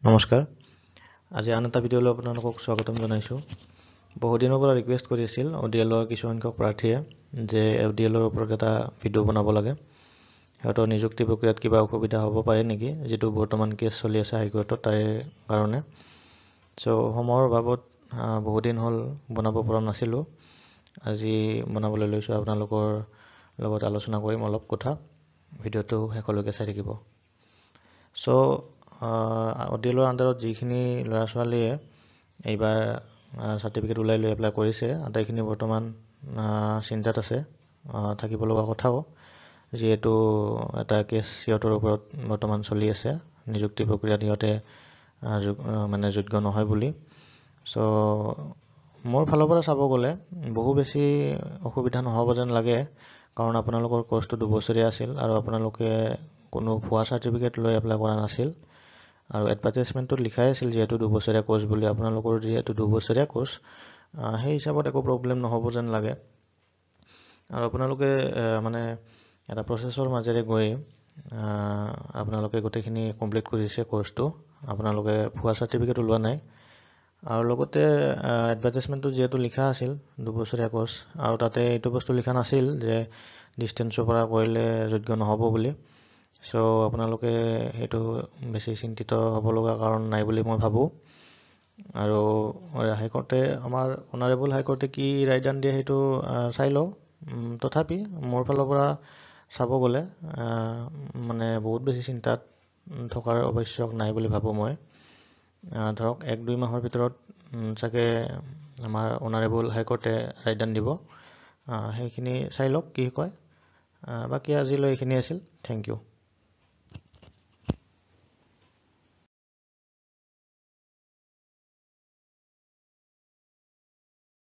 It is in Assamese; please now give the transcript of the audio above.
নমস্কাৰ আজি আন এটা ভিডিঅ'লৈ আপোনালোকক স্বাগতম জনাইছোঁ বহু দিনৰ পৰা ৰিকুৱেষ্ট কৰি আছিল অডিএলৰ কিছু সংখ্যক প্ৰাৰ্থীয়ে যে অডিএলৰ ওপৰত এটা ভিডিঅ' বনাব লাগে হেতৰ নিযুক্তি প্ৰক্ৰিয়াত কিবা অসুবিধা হ'ব পাৰে নেকি যেটো বৰ্তমান কেছ চলি আছে হাইকোৰ্টত তাৰ কাৰণে সো সময়ৰ অভাৱত বহু দিন হ'ল বনাব পৰা নাছিলোঁ আজি বনাবলৈ লৈছোঁ আপোনালোকৰ লগত আলোচনা কৰিম অলপ কথা ভিডিঅ'টো শেষলৈকে চাই থাকিব সো অডিএলৰ আন্ডাৰত যিখিনি ল'ৰা ছোৱালীয়ে এইবাৰ সাৰ্টিফিকেট উলাই লৈ এপ্লাই কৰিছে আটাইখিনি বৰ্তমান চিন্তাত আছে থাকিব লগা কথাও যেহেতু এটা কেছ সিহঁতৰ ওপৰত বৰ্তমান চলি আছে নিযুক্তি প্ৰক্ৰিয়াত সিহঁতে মানে যোগ্য নহয় বুলি সো মোৰ ফালৰ পৰা চাব গ'লে বহু বেছি অসুবিধা নহব যেন লাগে কাৰণ আপোনালোকৰ কোৰ্সটো 2 বছৰীয়া আছিল আৰু আপোনালোকে কোনো ভুৱা সাৰ্টিফিকেট লৈ এপ্লাই কৰা নাছিল আৰু এডভাৰটাইজমেন্টত লিখাই আছিল যেহেতু 2 বছৰীয়া কোৰ্স বুলি আপোনালোকৰ যেহেতু 2 বছৰীয়া কোৰ্স সেই হিচাপত একো প্ৰবলেম নহব যেন লাগে আৰু আপোনালোকে মানে এটা প্ৰসেছৰ মাজেৰে গৈ আপোনালোকে গোটেইখিনি কমপ্লিট কৰিছে কোৰ্সটো আপোনালোকে ভুৱা সাৰ্টিফিকেট ওলোৱা নাই আৰু লগতে এডভাৰটাইজমেন্টত যেহেতু লিখা আছিল 2 বছৰীয়া কোৰ্স আৰু তাতে এইটো বস্তু লিখা নাছিল যে ডিসটেন্সৰ পৰা কৰিলে যোগ্য নহব বুলি সো আপোনালোকে হেতু বেছি চিন্তিত হ'ব লগা কাৰণ নাই বুলি মই ভাবো আৰু হাইকোৰ্টে আমাৰ অনাৰেবল হাইকোৰ্টে কি ৰায়দান দিয়ে হেতু চাই লও তথাপি মোৰ ফালৰ পৰা চাব গলে মানে বহুত বেছি চিন্তাত থকাৰ আৱশ্যক নাই বুলি ভাবো মই ধৰক 1-2 মাহৰ ভিতৰত চাগে আমাৰ অনাৰেবল হাইকোৰ্টে ৰায়দান দিব সেইখিনি চাই লওক কি কয় বাকি আজিলৈ এইখিনি আছিল থ্যাংক ইউ